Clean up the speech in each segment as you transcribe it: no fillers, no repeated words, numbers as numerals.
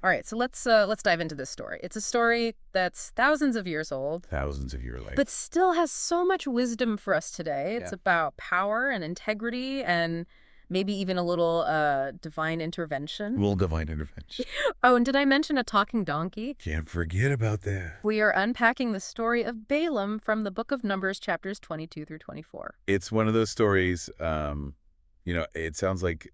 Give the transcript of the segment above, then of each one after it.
All right, so let's dive into this story. It's a story that's thousands of years old, Thousands of years later. but still has so much wisdom for us today. It's Yeah. about power and integrity and maybe even a little divine intervention. Little divine intervention. Oh, and did I mention a talking donkey? Can't forget about that. We are unpacking the story of Balaam from the book of Numbers, chapters 22 through 24. It's one of those stories, it sounds like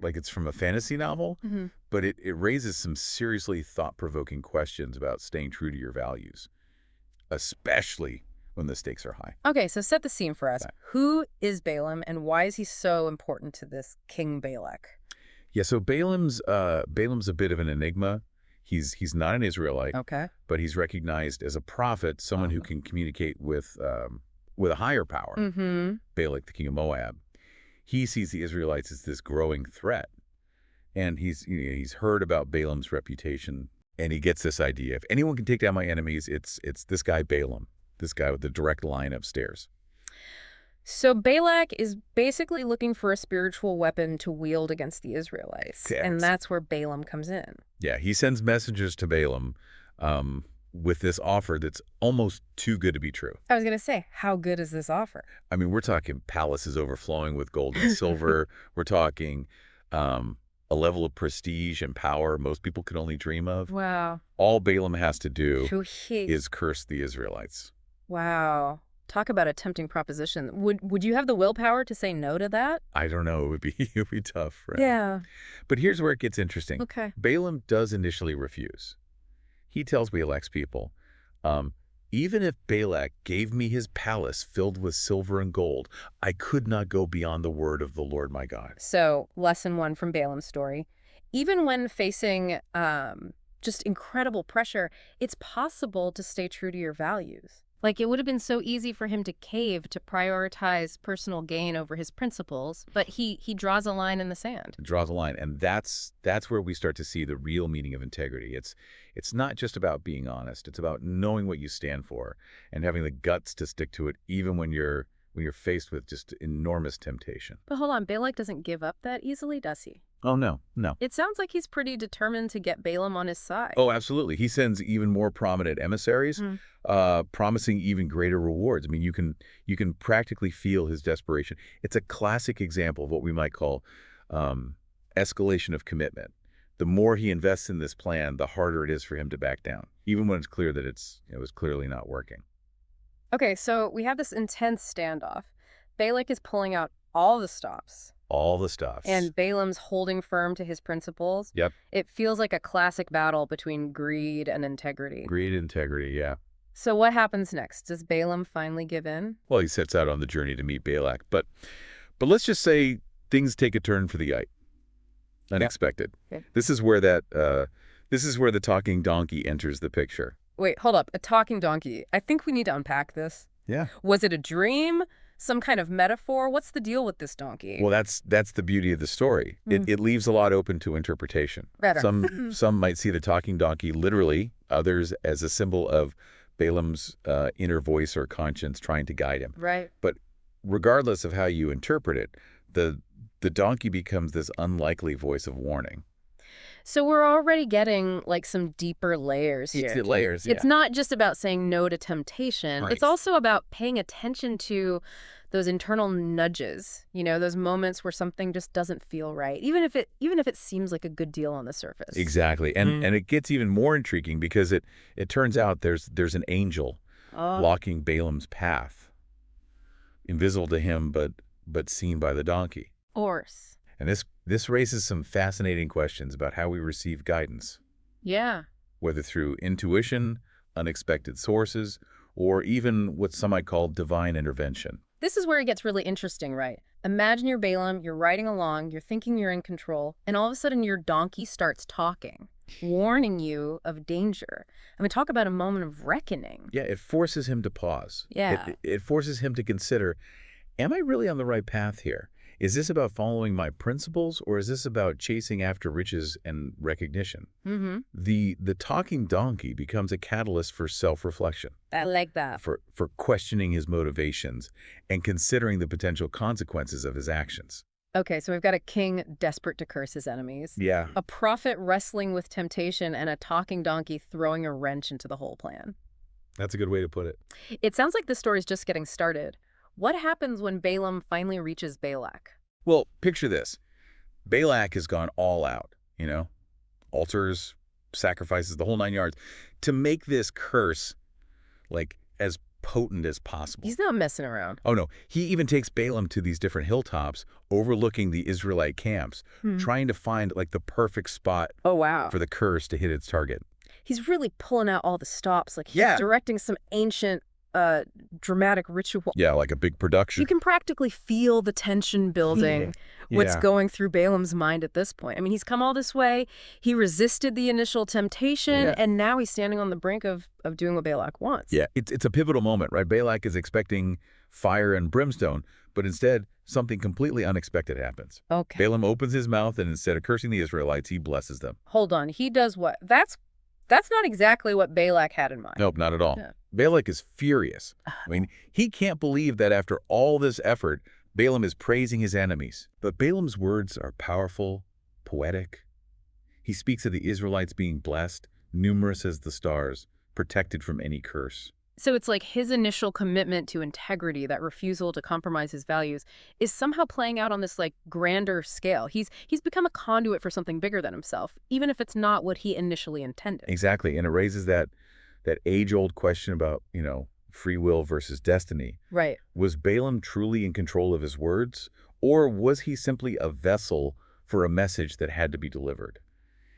it's from a fantasy novel, Mm-hmm. but it raises some seriously thought-provoking questions about staying true to your values, especially when the stakes are high. Okay, so set the scene for us. Okay. Who is Balaam and why is he so important to this King Balak? Yeah, so Balaam's a bit of an enigma. He's not an Israelite, Okay. but he's recognized as a prophet, someone who can communicate with a higher power, Mm-hmm. Balak, the king of Moab. He sees the Israelites as this growing threat, and he's heard about Balaam's reputation, and he gets this idea: if anyone can take down my enemies, it's this guy Balaam, this guy with the direct line upstairs. So Balak is basically looking for a spiritual weapon to wield against the Israelites, Yes. and that's where Balaam comes in. Yeah, he sends messengers to Balaam with this offer that's almost too good to be true. I was going to say, how good is this offer? I mean, we're talking palaces overflowing with gold and silver. We're talking a level of prestige and power most people could only dream of. Wow. All Balaam has to do Shuhi. is curse the Israelites. Wow. Talk about a tempting proposition. Would you have the willpower to say no to that? I don't know. It would be tough, right? Yeah. But here's where it gets interesting. Okay. Balaam does initially refuse. He tells Balak's people, even if Balak gave me his palace filled with silver and gold, I could not go beyond the word of the Lord my God. So, lesson one from Balaam's story. Even when facing just incredible pressure, it's possible to stay true to your values. Like, it would have been so easy for him to cave, to prioritize personal gain over his principles, but he draws a line in the sand. It draws a line, and that's where we start to see the real meaning of integrity. It's not just about being honest. It's about knowing what you stand for and having the guts to stick to it, even when you're faced with just enormous temptation. But hold on, Balak doesn't give up that easily, does he? Oh, no. It sounds like he's pretty determined to get Balaam on his side. Oh, absolutely. He sends even more prominent emissaries, promising even greater rewards. I mean, you can practically feel his desperation. It's a classic example of what we might call escalation of commitment. The more he invests in this plan, the harder it is for him to back down, even when it's clear that it was clearly not working. Okay, so we have this intense standoff. Balak is pulling out all the stops. All the stuff. And Balaam's holding firm to his principles. Yep. It feels like a classic battle between greed and integrity. Greed, integrity, yeah. So what happens next? Does Balaam finally give in? Well, he sets out on the journey to meet Balak, but let's just say things take a turn for the unexpected. Okay. This is where the talking donkey enters the picture. Wait, hold up. A talking donkey. I think we need to unpack this. Yeah. Was it a dream? Some kind of metaphor? What's the deal with this donkey? Well, that's the beauty of the story. It leaves a lot open to interpretation. Better. Some might see the talking donkey literally, others as a symbol of Balaam's inner voice or conscience trying to guide him. Right. But regardless of how you interpret it, the donkey becomes this unlikely voice of warning. So we're already getting like some deeper layers here. Layers, yeah. It's not just about saying no to temptation. Right. It's also about paying attention to those internal nudges, those moments where something just doesn't feel right, even if it seems like a good deal on the surface. Exactly. And it gets even more intriguing because it turns out there's an angel blocking Balaam's path, invisible to him but seen by the donkey. Orse. And this raises some fascinating questions about how we receive guidance. Yeah. Whether through intuition, unexpected sources, or even what some might call divine intervention. This is where it gets really interesting, right? Imagine you're Balaam, you're riding along, you're thinking you're in control, and all of a sudden your donkey starts talking, warning you of danger. I mean, talk about a moment of reckoning. Yeah, it forces him to pause. Yeah. It forces him to consider, am I really on the right path here? Is this about following my principles, or is this about chasing after riches and recognition? Mm-hmm. The talking donkey becomes a catalyst for self-reflection. I like that. For questioning his motivations and considering the potential consequences of his actions. Okay, so we've got a king desperate to curse his enemies, Yeah, a prophet wrestling with temptation, and a talking donkey throwing a wrench into the whole plan. that's a good way to put it. It sounds like the story's just getting started. What happens when Balaam finally reaches Balak? Well, picture this. Balak has gone all out, altars, sacrifices, the whole 9 yards, to make this curse, like, as potent as possible. He's not messing around. Oh, no. He even takes Balaam to these different hilltops overlooking the Israelite camps, trying to find, like, the perfect spot Oh, wow. for the curse to hit its target. He's really pulling out all the stops. Like he's Yeah. directing some ancient, dramatic ritual. Yeah, like a big production. You can practically feel the tension building, what's Yeah. going through Balaam's mind at this point. I mean, he's come all this way. He resisted the initial temptation, Yeah. and now he's standing on the brink of doing what Balak wants. Yeah, it's a pivotal moment, right? Balak is expecting fire and brimstone, but instead, something completely unexpected happens. Okay. Balaam opens his mouth, and instead of cursing the Israelites, he blesses them. Hold on. He does what? That's not exactly what Balak had in mind. Nope, not at all. Yeah. Balak is furious. I mean, he can't believe that after all this effort, Balaam is praising his enemies. But Balaam's words are powerful, poetic. He speaks of the Israelites being blessed, numerous as the stars, protected from any curse. So it's like his initial commitment to integrity, that refusal to compromise his values, is somehow playing out on this like grander scale. He's become a conduit for something bigger than himself, even if it's not what he initially intended. Exactly, and it raises that age-old question about, free will versus destiny. Right. Was Balaam truly in control of his words, or was he simply a vessel for a message that had to be delivered?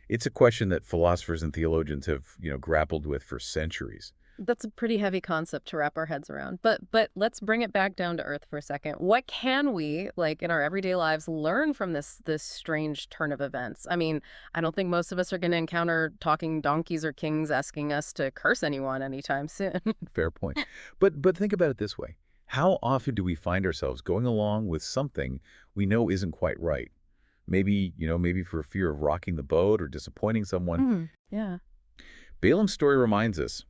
It's a question that philosophers and theologians have, grappled with for centuries. That's a pretty heavy concept to wrap our heads around. But let's bring it back down to earth for a second. What can we, like in our everyday lives, learn from this strange turn of events? I mean, I don't think most of us are going to encounter talking donkeys or kings asking us to curse anyone anytime soon. Fair point. But think about it this way. How often do we find ourselves going along with something we know isn't quite right? Maybe for fear of rocking the boat or disappointing someone. Yeah. Balaam's story reminds us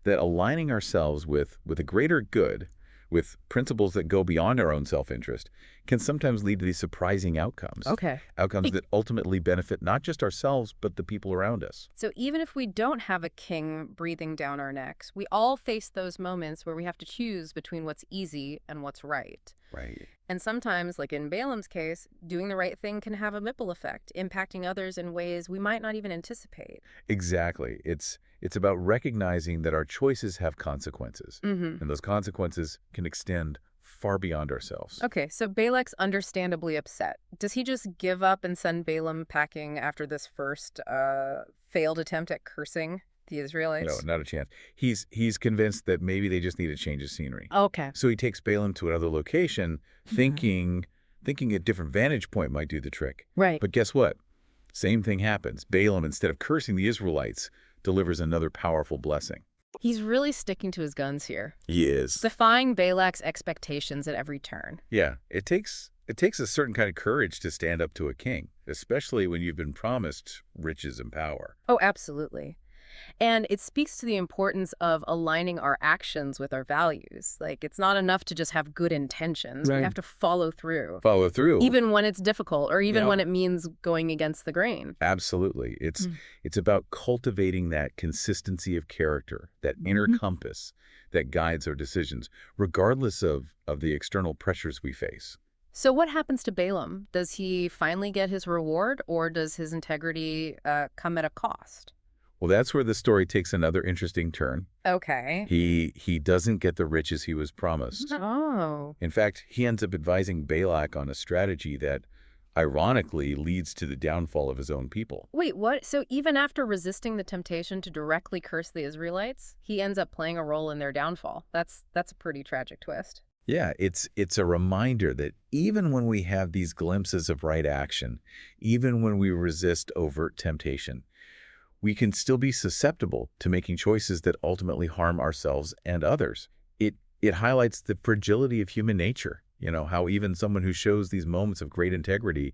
that aligning ourselves with a greater good, with principles that go beyond our own self-interest, can sometimes lead to these surprising outcomes. Okay. Outcomes that ultimately benefit not just ourselves, but the people around us. So even if we don't have a king breathing down our necks, we all face those moments where we have to choose between what's easy and what's right. Right. And sometimes, like in Balaam's case, doing the right thing can have a ripple effect, impacting others in ways we might not even anticipate. Exactly. It's about recognizing that our choices have consequences, Mm-hmm. and those consequences can extend far beyond ourselves. Okay, so Balak's understandably upset. Does he just give up and send Balaam packing after this first failed attempt at cursing the No, Israelites? not a chance. He's convinced that maybe they just need a change of scenery. Okay. So he takes Balaam to another location, thinking a different vantage point might do the trick. Right. But guess what? Same thing happens. Balaam, instead of cursing the Israelites, delivers another powerful blessing. He's really sticking to his guns here, He is. defying Balak's expectations at every turn. Yeah, it takes a certain kind of courage to stand up to a king, especially when you've been promised riches and power. Oh, absolutely. And it speaks to the importance of aligning our actions with our values. Like, it's not enough to just have good intentions. We Right. have to follow through, Follow through. even when it's difficult or even Yeah. when it means going against the grain. Absolutely. It's about cultivating that consistency of character, that inner Mhm. compass that guides our decisions, regardless of the external pressures we face. So what happens to Balaam? Does he finally get his reward, or does his integrity come at a cost? Well, that's where the story takes another interesting turn. Okay. He doesn't get the riches he was promised. Oh. In fact, he ends up advising Balak on a strategy that, ironically, leads to the downfall of his own people. Wait, what? So even after resisting the temptation to directly curse the Israelites, he ends up playing a role in their downfall. That's a pretty tragic twist. Yeah, it's a reminder that even when we have these glimpses of right action, even when we resist overt temptation, we can still be susceptible to making choices that ultimately harm ourselves and others. It highlights the fragility of human nature, how even someone who shows these moments of great integrity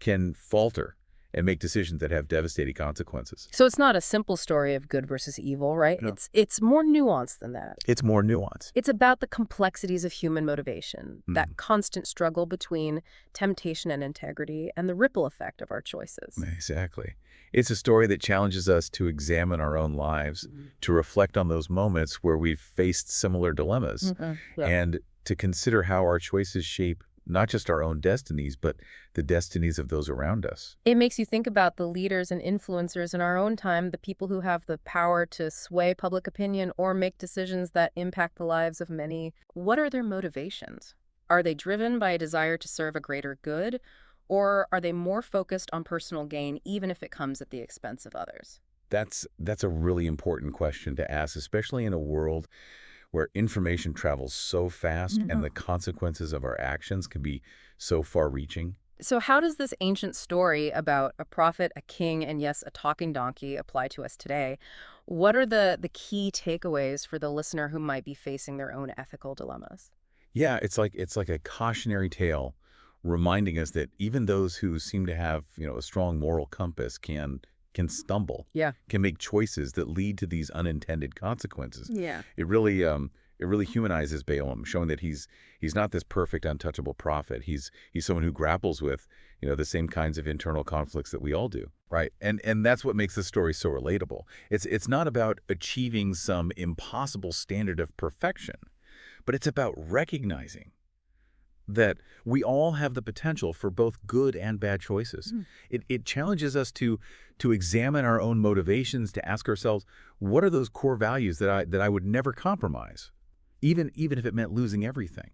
can falter and make decisions that have devastating consequences. So it's not a simple story of good versus evil, right? No. It's more nuanced than that. It's more nuanced. It's about the complexities of human motivation, Mhm. that constant struggle between temptation and integrity, and the ripple effect of our choices. Exactly. It's a story that challenges us to examine our own lives, to reflect on those moments where we've faced similar dilemmas, Yeah. and to consider how our choices shape not just our own destinies, but the destinies of those around us. It makes you think about the leaders and influencers in our own time, the people who have the power to sway public opinion or make decisions that impact the lives of many. What are their motivations? Are they driven by a desire to serve a greater good, or are they more focused on personal gain, even if it comes at the expense of others? That's a really important question to ask, especially in a world where information travels so fast and the consequences of our actions can be so far-reaching. So how does this ancient story about a prophet, a king, and yes, a talking donkey apply to us today? What are the key takeaways for the listener who might be facing their own ethical dilemmas? Yeah, it's like a cautionary tale reminding us that even those who seem to have, a strong moral compass can stumble, Yeah. can make choices that lead to these unintended consequences. Yeah. It really humanizes Balaam, showing that he's not this perfect, untouchable prophet. He's someone who grapples with, the same kinds of internal conflicts that we all do, right? And that's what makes this story so relatable. It's not about achieving some impossible standard of perfection, but it's about recognizing that we all have the potential for both good and bad choices. It challenges us to examine our own motivations, to ask ourselves, what are those core values that I would never compromise, even if it meant losing everything.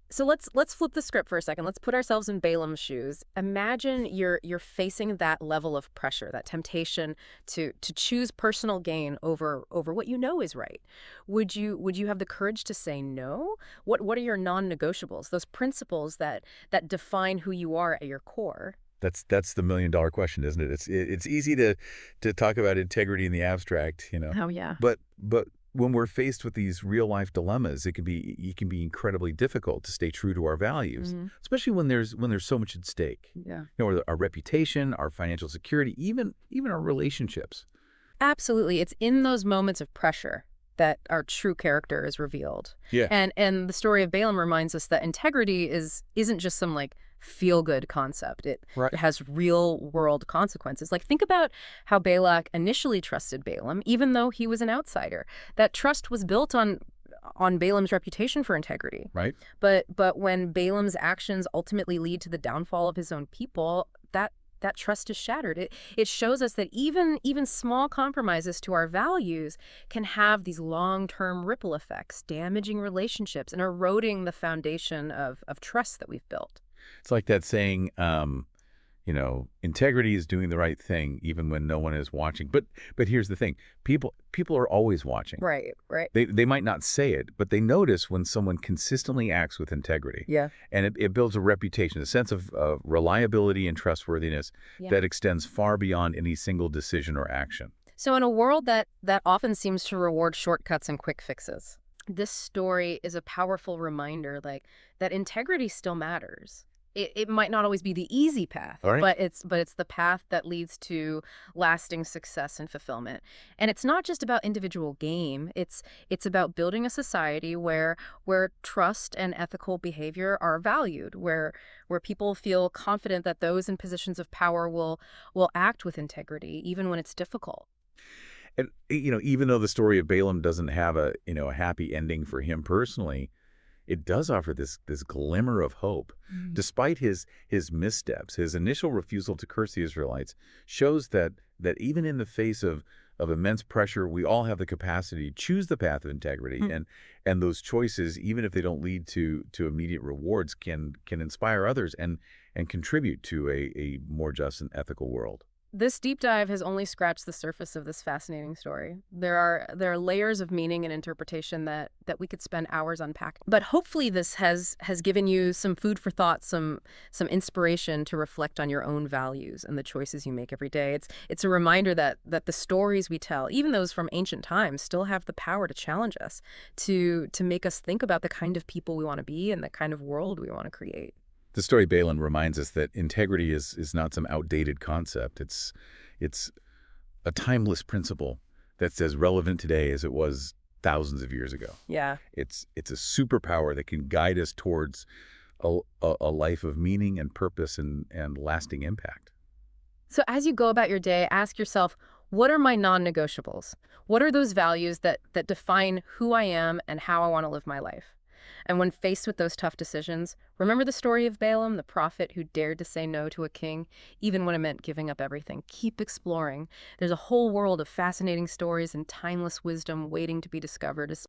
So let's flip the script for a second. Let's put ourselves in Balaam's shoes. Imagine you're facing that level of pressure, that temptation to choose personal gain over what you know is right. Would you have the courage to say no? What are your non-negotiables? Those principles that define who you are at your core. That's the $1 million question, isn't it? It's easy to talk about integrity in the abstract, Oh yeah. but when we're faced with these real life dilemmas, it can be incredibly difficult to stay true to our values, especially when there's so much at stake. Yeah. Our reputation, our financial security, even our relationships. Absolutely. It's in those moments of pressure that our true character is revealed. Yeah. And the story of Balaam reminds us that integrity isn't just some like feel-good concept. Right. It has real-world consequences. Like think about how Balak initially trusted Balaam, even though he was an outsider. That trust was built on Balaam's reputation for integrity. Right. But when Balaam's actions ultimately lead to the downfall of his own people, that trust is shattered. It shows us that even small compromises to our values can have these long-term ripple effects, damaging relationships and eroding the foundation of trust that we've built. It's like that saying, integrity is doing the right thing even when no one is watching. But here's the thing. People are always watching. Right, right. They might not say it, but they notice when someone consistently acts with integrity. Yeah. And it builds a reputation, a sense of reliability and trustworthiness Yeah. that extends far beyond any single decision or action. So in a world that often seems to reward shortcuts and quick fixes, this story is a powerful reminder like that integrity still matters. It might not always be the easy path, All right. but it's the path that leads to lasting success and fulfillment. And it's not just about individual gain. It's about building a society where trust and ethical behavior are valued, where people feel confident that those in positions of power will act with integrity, even when it's difficult. And, even though the story of Balaam doesn't have a happy ending for him personally, it does offer this glimmer of hope. Despite his missteps, his initial refusal to curse the Israelites shows that even in the face of immense pressure, we all have the capacity to choose the path of integrity, and those choices, even if they don't lead to immediate rewards, can inspire others and contribute to a more just and ethical world. This deep dive has only scratched the surface of this fascinating story. There are layers of meaning and interpretation that we could spend hours unpacking. But hopefully this has given you some food for thought, some inspiration to reflect on your own values and the choices you make every day. It's a reminder that the stories we tell, even those from ancient times, still have the power to challenge us, to make us think about the kind of people we want to be and the kind of world we want to create. The story of Balaam reminds us that integrity is not some outdated concept. It's a timeless principle that's as relevant today as it was thousands of years ago. Yeah. It's a superpower that can guide us towards a life of meaning and purpose and lasting impact. So as you go about your day, ask yourself, what are my non-negotiables? What are those values that define who I am and how I want to live my life? And when faced with those tough decisions, remember the story of Balaam, the prophet who dared to say no to a king, even when it meant giving up everything. Keep exploring. There's a whole world of fascinating stories and timeless wisdom waiting to be discovered,